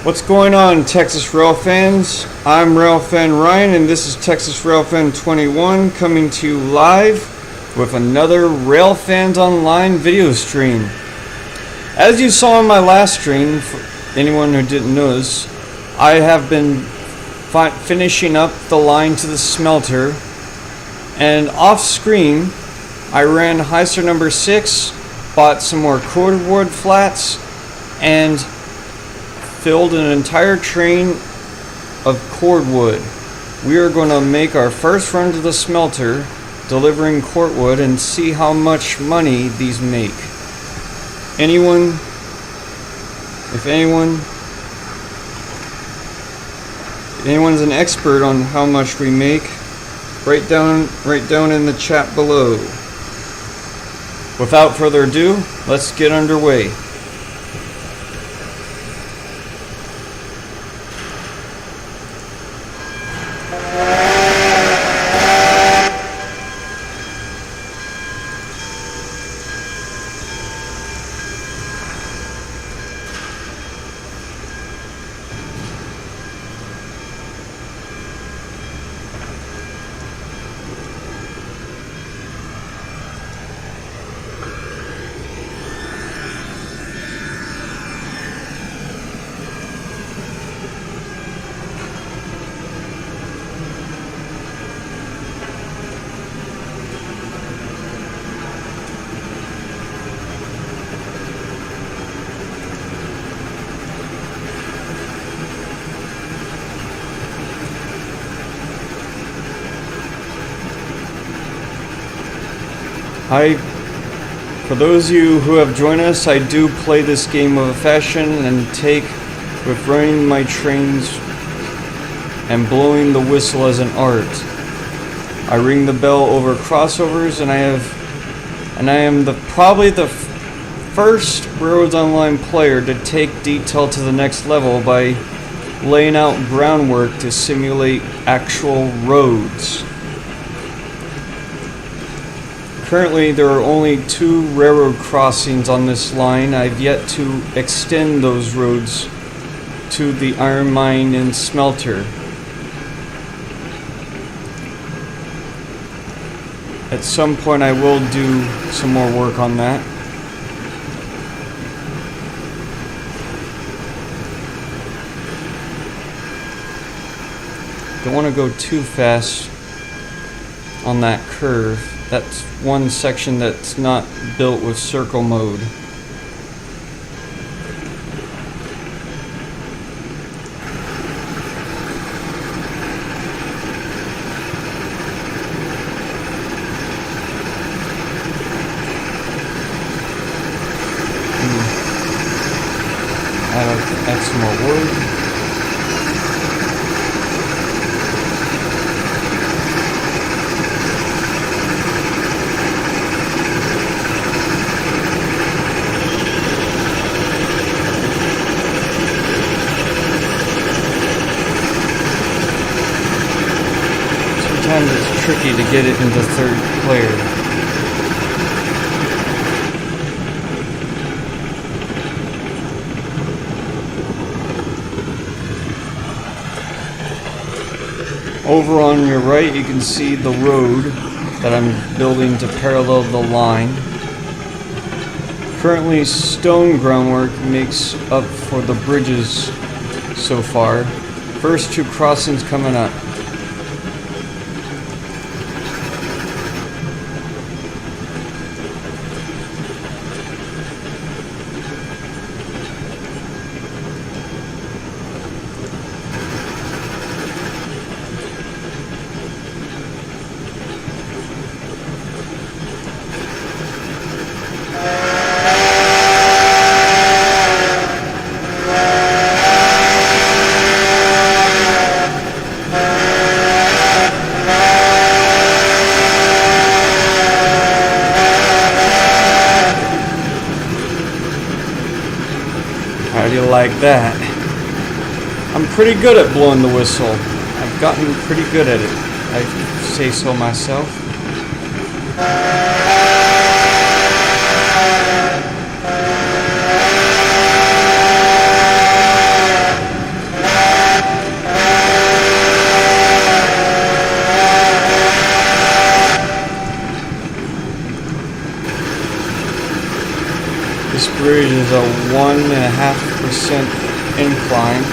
What's going on, Texas Rail fans? I'm Railfan Ryan, and this is Texas Railfan 21 coming to you live with another Railfans Online video stream. As you saw in my last stream, for anyone who didn't notice, I have been finishing up the line to the smelter, and off screen I ran heister number 6, bought some more cordwood flats, and filled an entire train of cordwood. We are going to make our first run to the smelter delivering cordwood and see how much money these make. If anyone's an expert on how much we make, write down in the chat below. Without further ado, let's get underway. For those of you who have joined us, I do play this game of a fashion and take with running my trains and blowing the whistle as an art. I ring the bell over crossovers, and I am probably the first Railroads Online player to take detail to the next level by laying out groundwork to simulate actual roads. Currently, there are only 2 railroad crossings on this line. I've yet to extend those roads to the iron mine and smelter. At some point, I will do some more work on that. Don't want to go too fast on that curve. That's one section that's not built with circle mode. Add some more wood. Sometimes it's tricky to get it into third player. Over on your right, you can see the road that I'm building to parallel the line. Currently, stone groundwork makes up for the bridges so far. First 2 crossings coming up. How do you like that? I'm pretty good at blowing the whistle. I've gotten pretty good at it. I say so myself. This bridge is a 1.5% incline.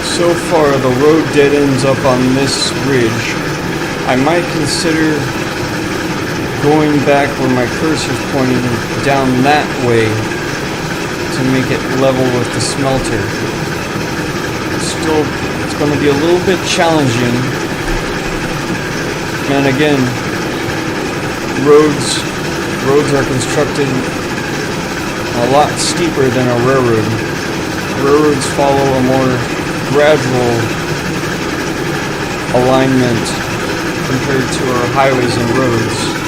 So far, the road dead ends up on this ridge. I might consider going back where my cursor's pointing down that way to make it level with the smelter. Still, it's going to be a little bit challenging. And again, roads are constructed a lot steeper than a railroad. Railroads follow a more gradual alignment compared to our highways and roads.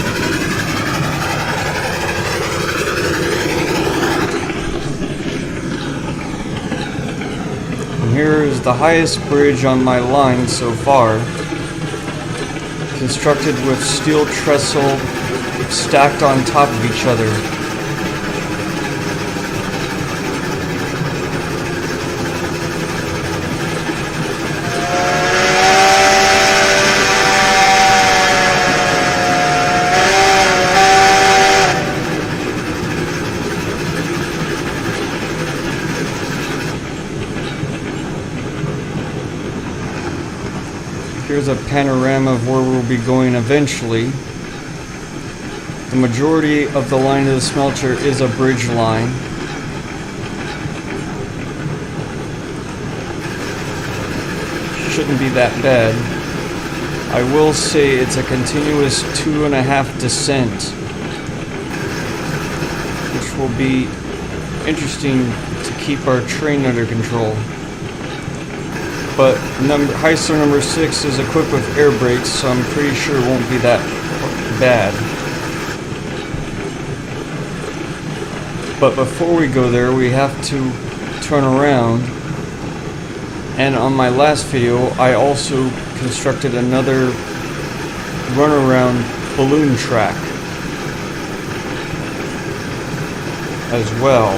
Here is the highest bridge on my line so far, constructed with steel trestle stacked on top of each other. Here's a panorama of where we'll be going eventually. The majority of the line of the smelter is a bridge line. Shouldn't be that bad. I will say it's a continuous 2.5 descent, which will be interesting to keep our train under control. But Heisler number 6 is equipped with air brakes, so I'm pretty sure it won't be that bad. But before we go there, we have to turn around. And on my last video, I also constructed another runaround balloon track as well.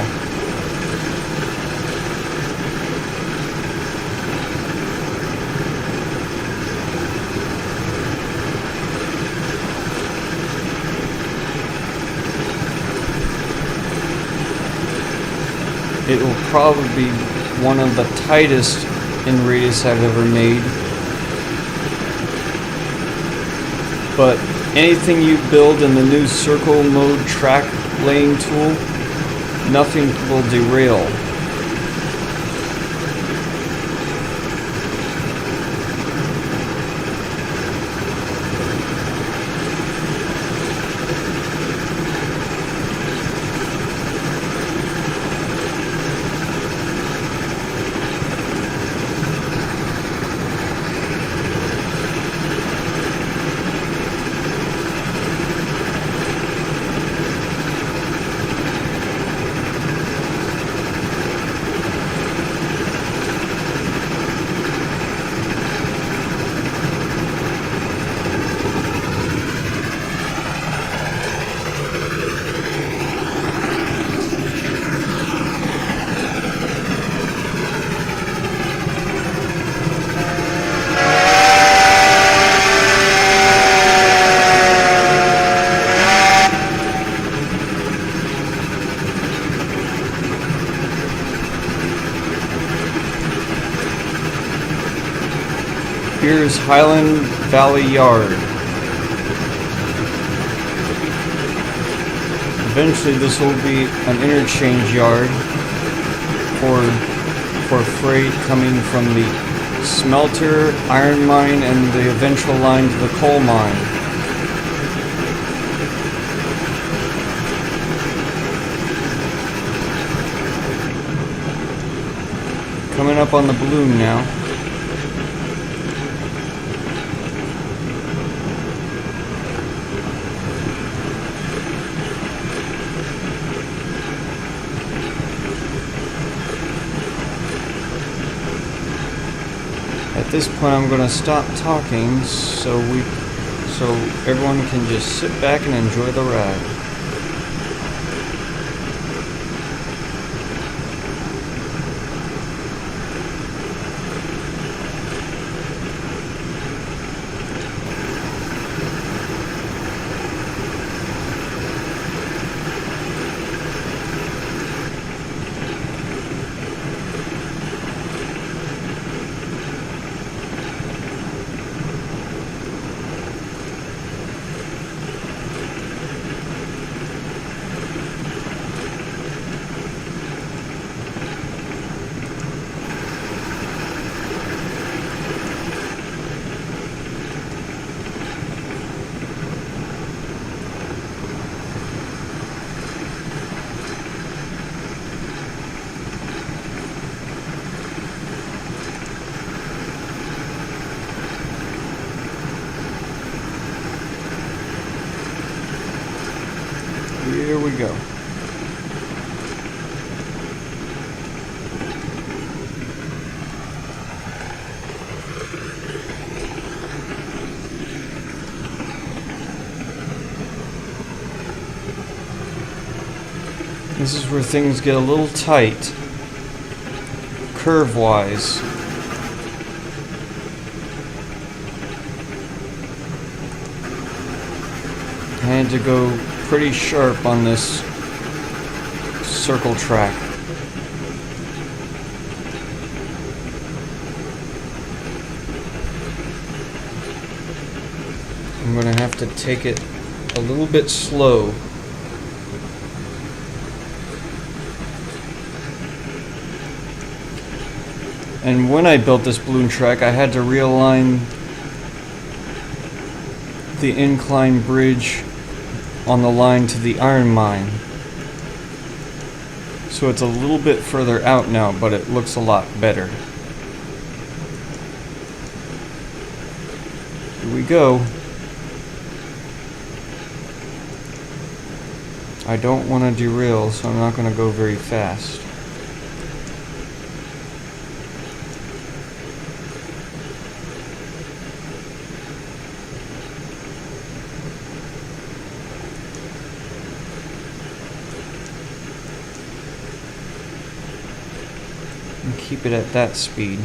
It will probably be one of the tightest in radius I've ever made. But anything you build in the new circle mode track laying tool, nothing will derail. Here's Highland Valley Yard. Eventually this will be an interchange yard for freight coming from the smelter, iron mine, and the eventual line to the coal mine. Coming up on the balloon now. At this point I'm going to stop talking so everyone can just sit back and enjoy the ride. Here we go. This is where things get a little tight, curve-wise. I had to go pretty sharp on this circle track. I'm going to have to take it a little bit slow. And when I built this balloon track, I had to realign the incline bridge on the line to the iron mine. So it's a little bit further out now, but it looks a lot better. Here we go. I don't want to derail, so I'm not going to go very fast. And keep it at that speed.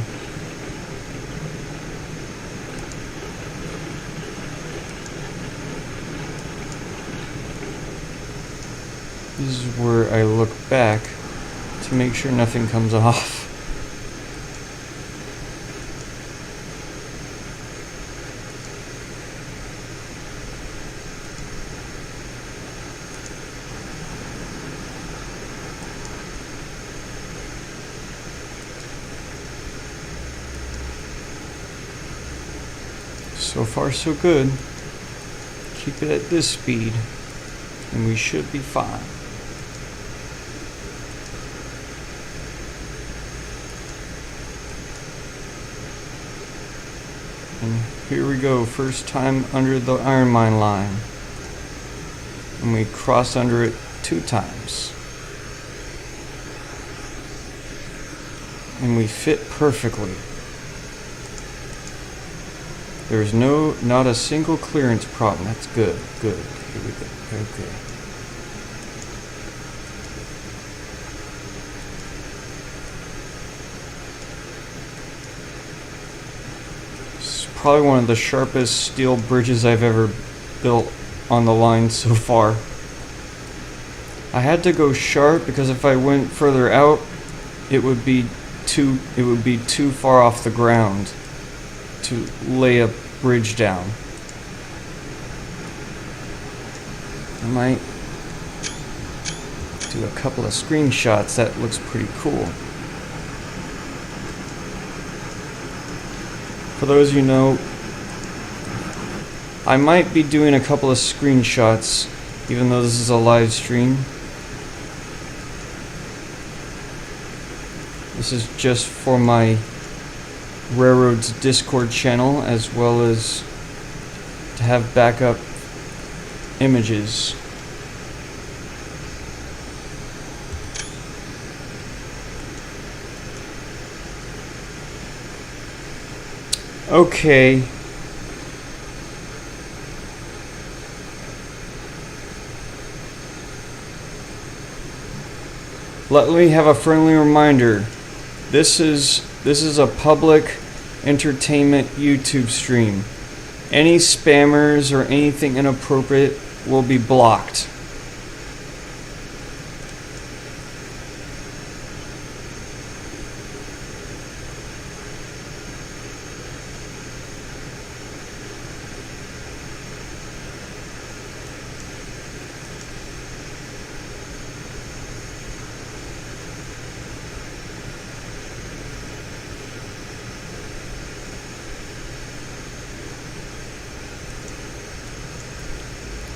This is where I look back to make sure nothing comes off. So far so good. Keep it at this speed and we should be fine. And here we go, first time under the iron mine line. And we cross under it 2 times. And we fit perfectly. There's not a single clearance problem. That's good, good. Here we go, okay. Probably one of the sharpest steel bridges I've ever built on the line so far. I had to go sharp because if I went further out, it would be too far off the ground to lay a bridge down. I might do a couple of screenshots. That looks pretty cool. For those of you who know, I might be doing a couple of screenshots, even though this is a live stream. This is just for my Railroad's Discord channel, as well as to have backup images. Okay. Let me have a friendly reminder. This is a public entertainment YouTube stream. Any spammers or anything inappropriate will be blocked.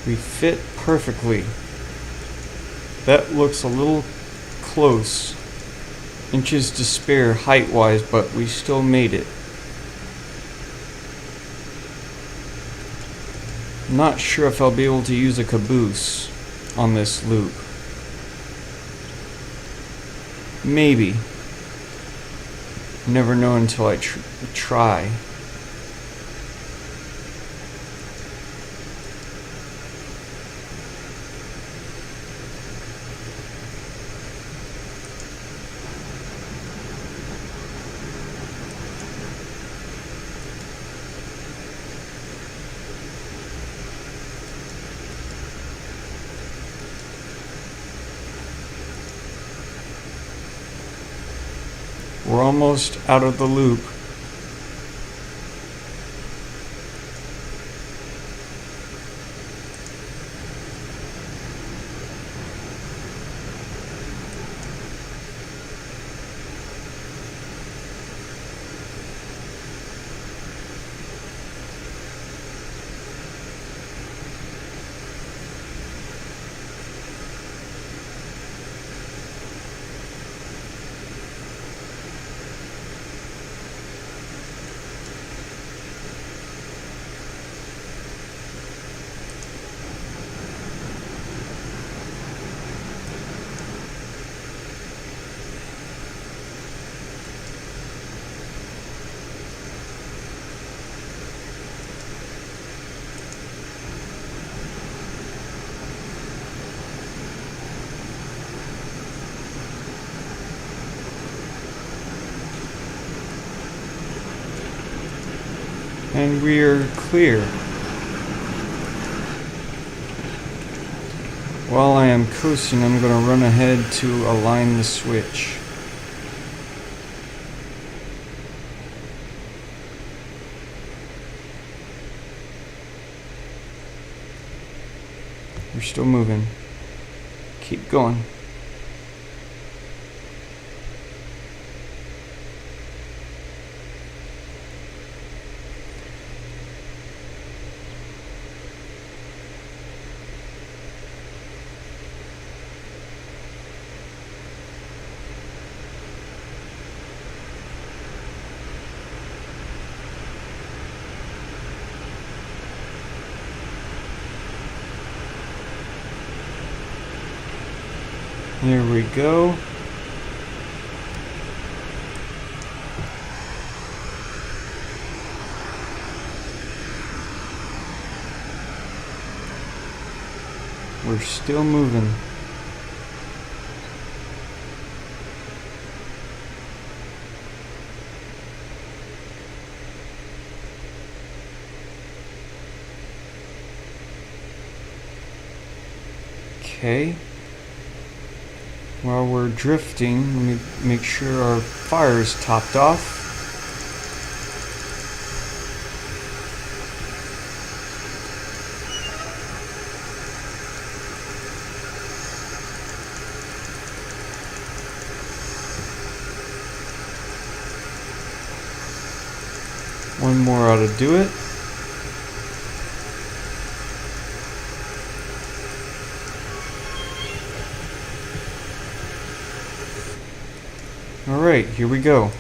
We fit perfectly. That looks a little close, inches to spare height-wise, but we still made it. I'm not sure if I'll be able to use a caboose. on this loop. Maybe. Never know until I try. We're almost out of the loop. And we're clear. While I am coasting, I'm going to run ahead to align the switch. We're still moving. Keep going. There we go. We're still moving. Okay. While we're drifting, let me make sure our fire is topped off. One more ought to do it. Alright, here we go.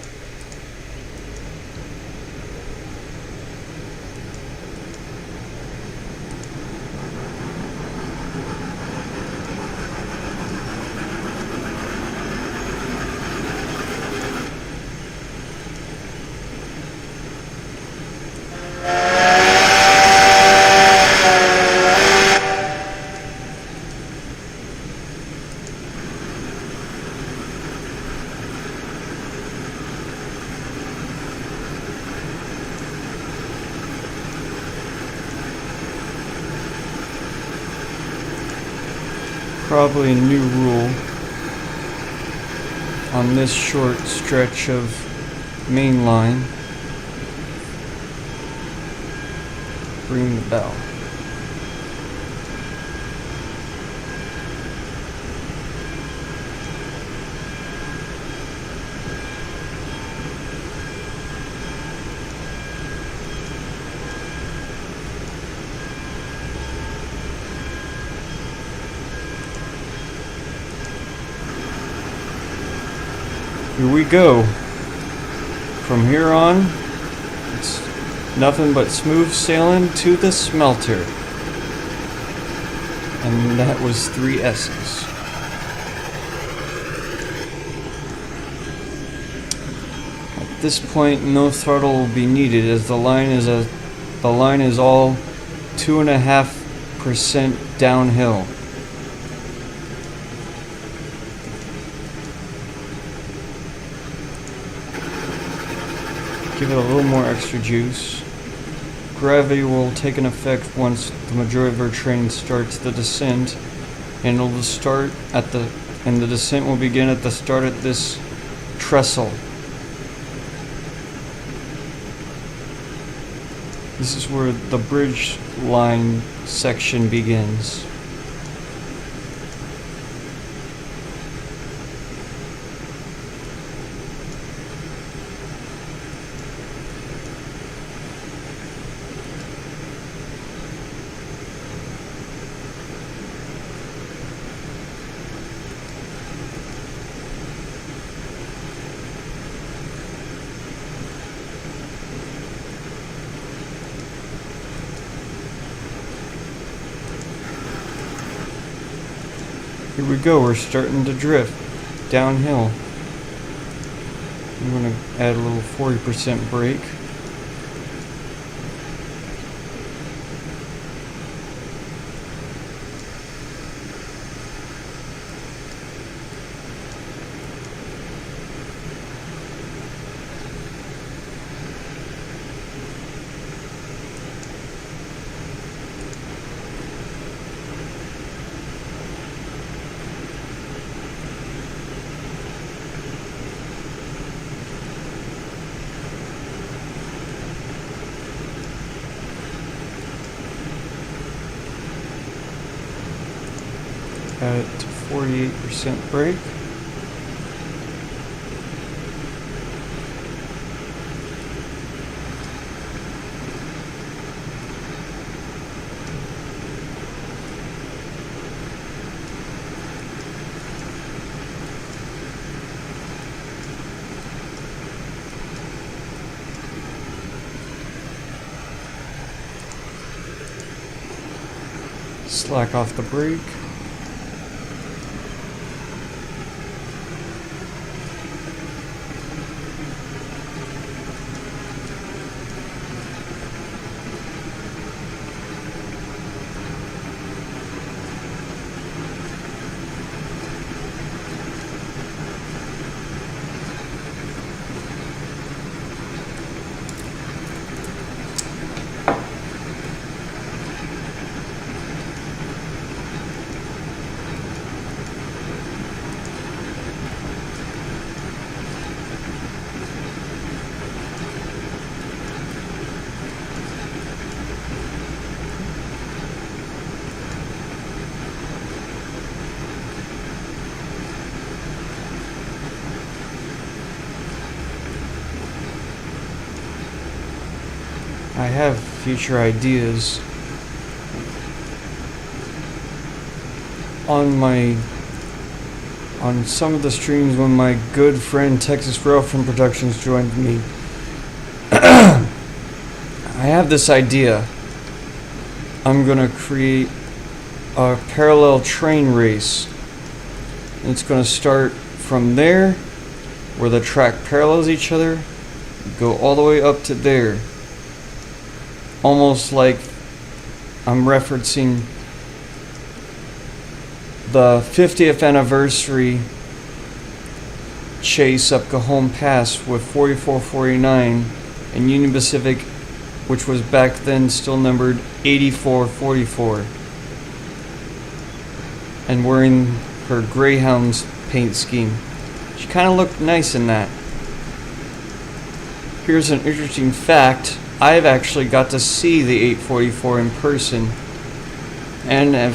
Probably a new rule on this short stretch of main line. Ring the bell. Here we go. From here on, it's nothing but smooth sailing to the smelter. And that was 3 S's. At this point, no throttle will be needed, as the line is all 2.5% downhill. Give it a little more extra juice. Gravity will take an effect once the majority of our train starts the descent, and the descent will begin at the start of this trestle. This is where the bridge line section begins. Here we go, we're starting to drift downhill. I'm going to add a little 40% brake. Add it to 48% brake. Slack off the brake. I have future ideas on some of the streams when my good friend Texas Railfanning Productions joined me. I have this idea. I'm gonna create a parallel train race. And it's gonna start from there, where the track parallels each other, go all the way up to there. Almost like I'm referencing the 50th anniversary chase up Cajon Pass with 4449 and Union Pacific, which was back then still numbered 8444, and wearing her Greyhound's paint scheme. She kind of looked nice in that. Here's an interesting fact. I've actually got to see the 844 in person, and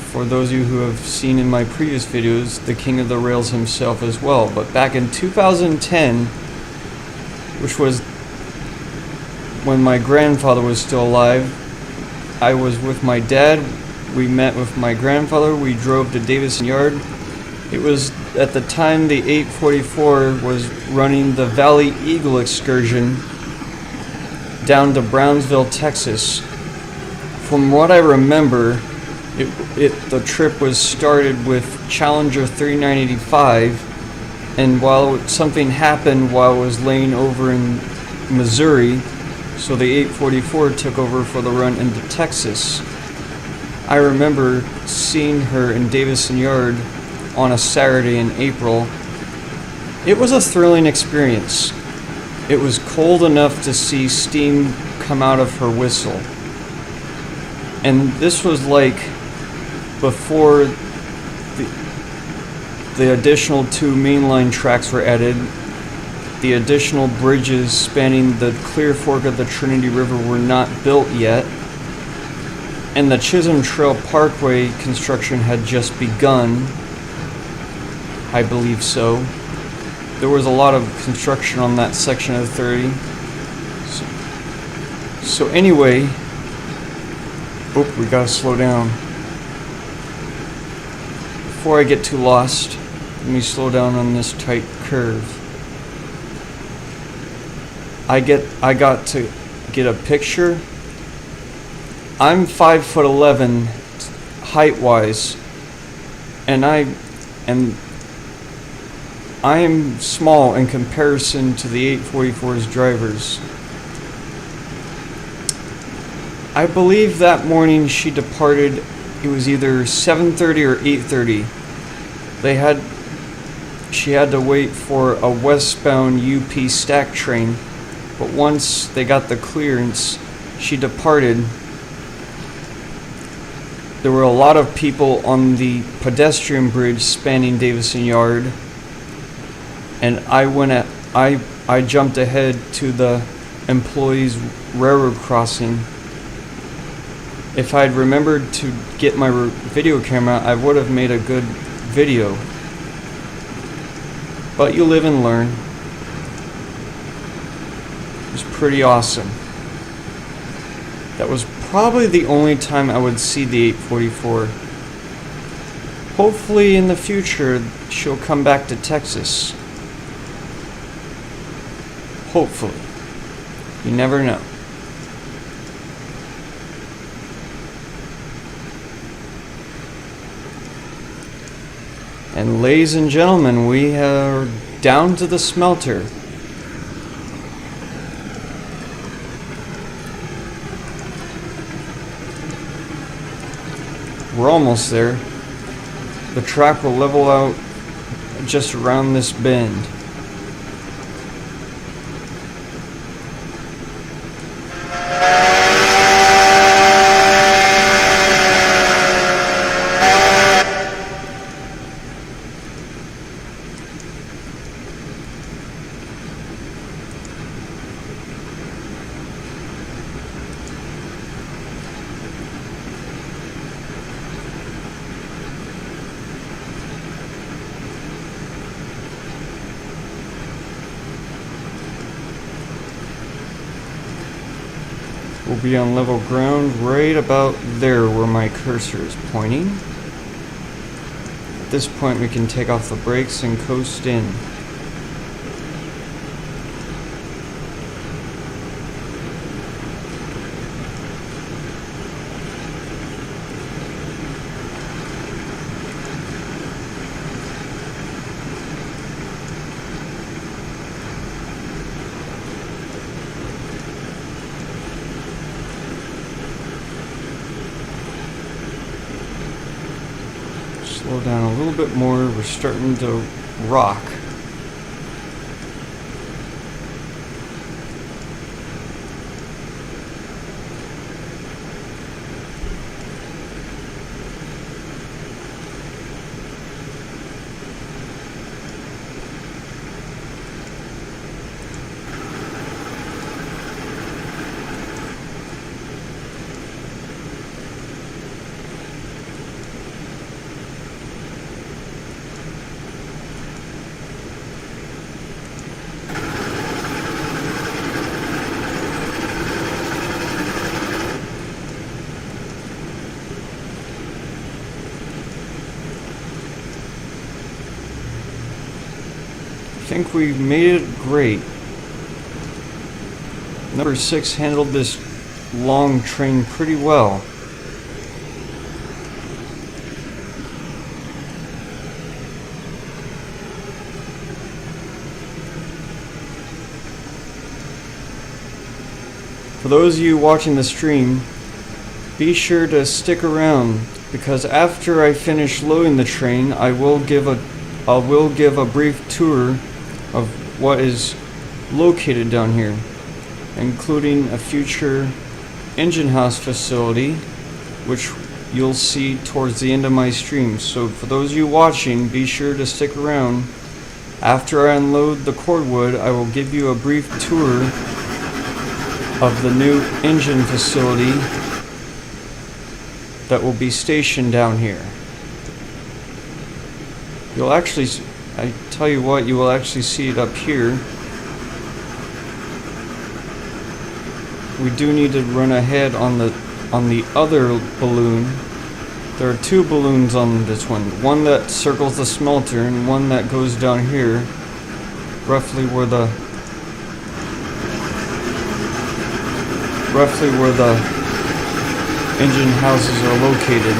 for those of you who have seen in my previous videos, the King of the Rails himself as well. But back in 2010, which was when my grandfather was still alive, I was with my dad. We met with my grandfather. We drove to Davison Yard. It was at the time the 844 was running the Valley Eagle excursion down to Brownsville, Texas. From what I remember, The trip was started with Challenger 3985, and while something happened while it was laying over in Missouri, so the 844 took over for the run into Texas. I remember seeing her in Davison Yard on a Saturday in April. It was a thrilling experience. It was cold enough to see steam come out of her whistle. And this was like before the additional 2 mainline tracks were added. The additional bridges spanning the Clear Fork of the Trinity River were not built yet. And the Chisholm Trail Parkway construction had just begun. I believe so. There was a lot of construction on that section of 30. So anyway, we gotta slow down. Before I get too lost, let me slow down on this tight curve. I got to get a picture. I'm 5'11" height-wise, and I am small in comparison to the 844's drivers. I believe that morning she departed. It was either 7:30 or 8:30. She had to wait for a westbound UP stack train, but once they got the clearance, she departed. There were a lot of people on the pedestrian bridge spanning Davison Yard, and I jumped ahead to the employees' railroad crossing. If I'd remembered to get my video camera, I would have made a good video. But you live and learn. It was pretty awesome. That was probably the only time I would see the 844. Hopefully in the future she'll come back to Texas. Hopefully. You never know. And ladies and gentlemen, we are down to the Smelter. We're almost there. The track will level out just around this bend. We'll be on level ground right about there where my cursor is pointing. At this point we can take off the brakes and coast in. Slow down a little bit more. We're starting to rock. I think we made it great. Number 6 handled this long train pretty well. For those of you watching the stream, be sure to stick around, because after I finish loading the train, I will give a brief tour of what is located down here, including a future engine house facility, which you'll see towards the end of my stream. So for those of you watching, be sure to stick around. After I unload the cordwood, I will give you a brief tour of the new engine facility that will be stationed down here. You'll actually, I tell you what, you will actually see it up here. We do need to run ahead on the other balloon. There are two balloons on this one that circles the smelter and one that goes down here, roughly where the engine houses are located.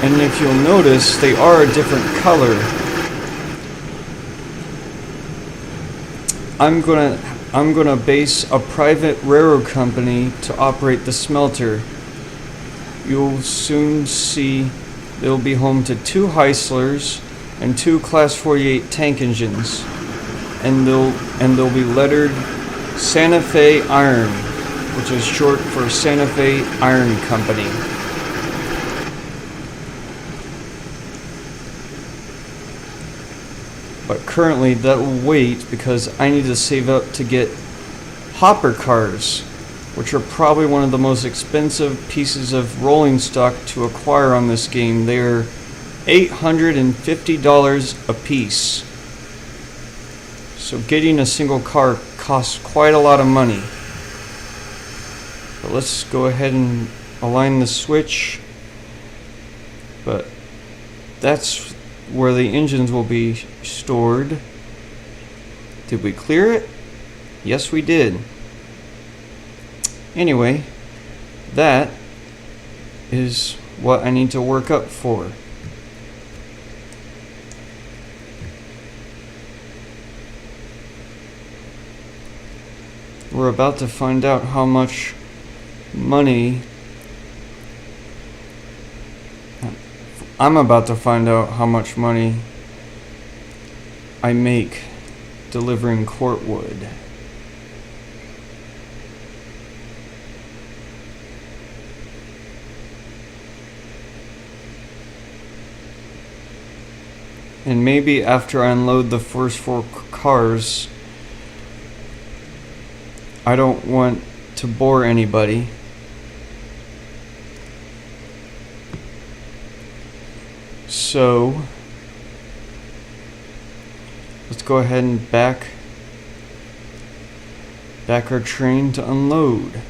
And if you'll notice, they are a different color. I'm gonna base a private railroad company to operate the smelter. You'll soon see it'll be home to 2 Heislers and 2 Class 48 tank engines, and they'll be lettered Santa Fe Iron, which is short for Santa Fe Iron Company. But currently that will wait because I need to save up to get hopper cars, which are probably one of the most expensive pieces of rolling stock to acquire on this game. They are $850 a piece. So getting a single car costs quite a lot of money. But let's go ahead and align the switch. But that's where the engines will be stored. Did we clear it? Yes, we did. Anyway, that is what I need to work up for. We're about to find out how much money I'm about to find out how much money I make delivering cordwood. And maybe after I unload the first 4 cars, I don't want to bore anybody. So let's go ahead and back our train to unload.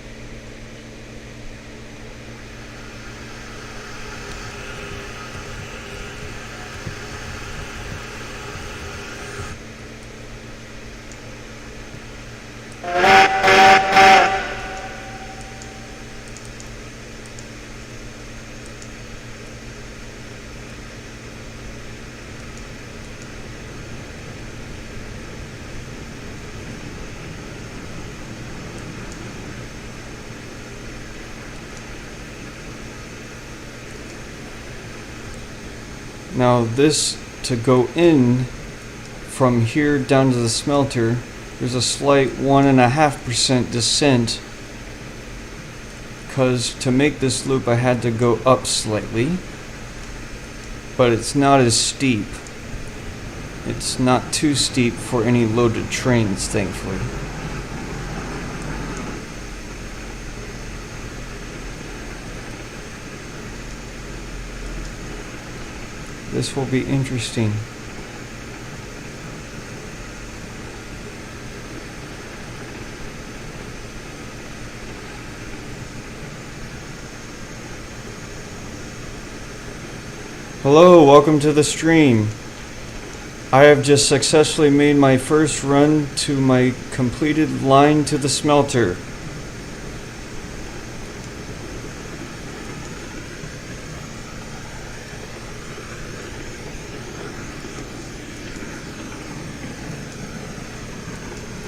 Now this, to go in from here down to the smelter, there's a slight 1.5% descent, because to make this loop I had to go up slightly, but it's not as steep. It's not too steep for any loaded trains, thankfully. This will be interesting. Hello, welcome to the stream. I have just successfully made my first run to my completed line to the smelter.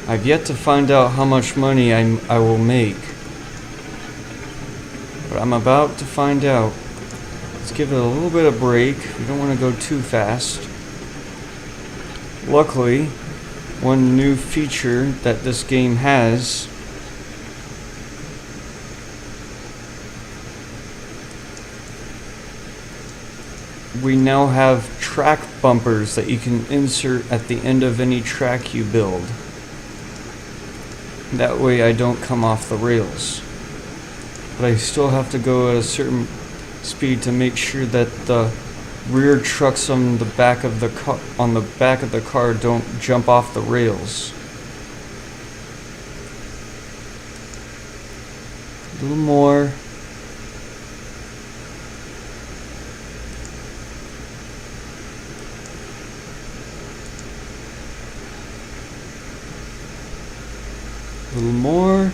I've yet to find out how much money I will make. But I'm about to find out. Let's give it a little bit of break. We don't want to go too fast. Luckily, one new feature that this game has we now have track bumpers that you can insert at the end of any track you build. That way I don't come off the rails. But I still have to go at a certain speed to make sure that the rear trucks on the back of the car don't jump off the rails. A little more. A little more.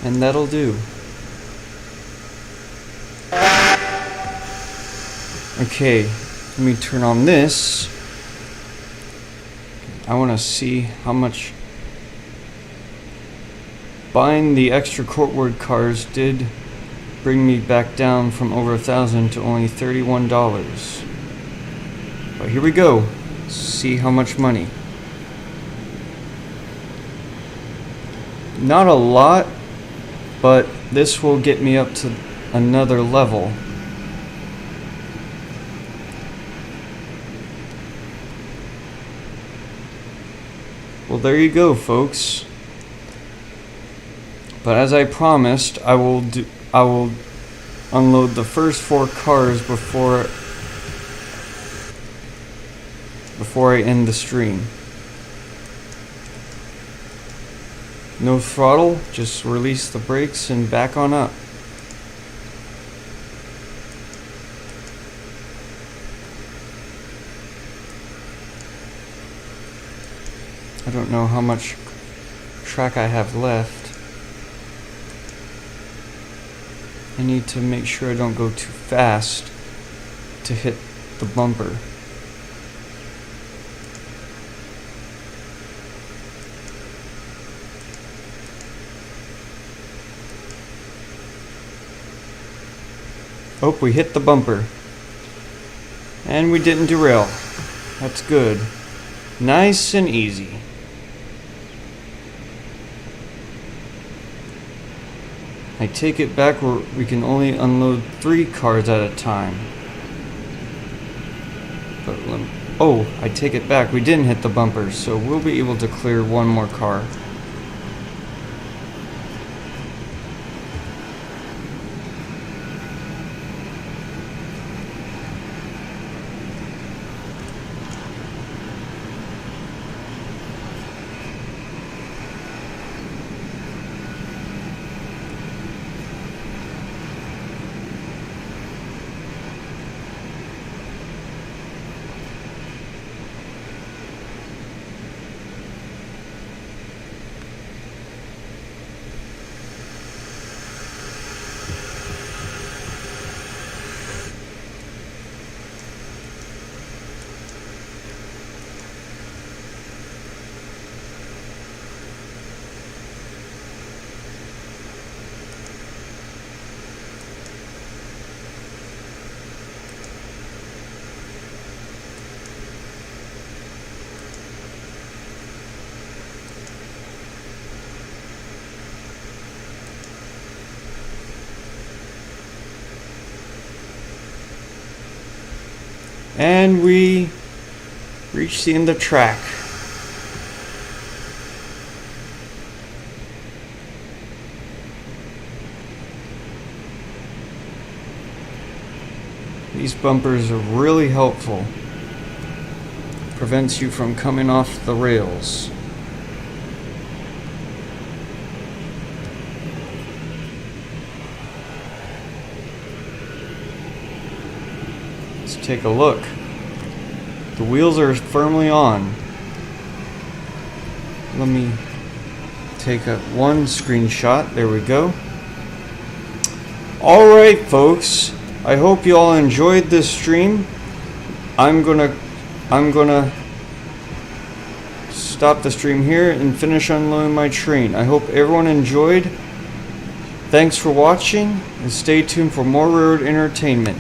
And that'll do. Okay, let me turn on this. I want to see how much buying the extra courtwood cars did bring me back down from over $1,000 to only $31. But here we go. See how much money. Not a lot, but this will get me up to another level. Well, there you go, folks. But as I promised, I will unload the first 4 cars before I end the stream. No throttle, just release the brakes and back on up. I don't know how much track I have left. I need to make sure I don't go too fast to hit the bumper. Oh, we hit the bumper. And we didn't derail. That's good. Nice and easy. I take it back where we can only unload 3 cars at a time. But oh, I take it back. We didn't hit the bumper, so we'll be able to clear 1 more car. And we reach the end of the track. These bumpers are really helpful. Prevents you from coming off the rails. Take a look. The wheels are firmly on. Let me take one screenshot. There we go. Alright, folks. I hope you all enjoyed this stream. I'm gonna stop the stream here and finish unloading my train. I hope everyone enjoyed. Thanks for watching, and stay tuned for more road entertainment.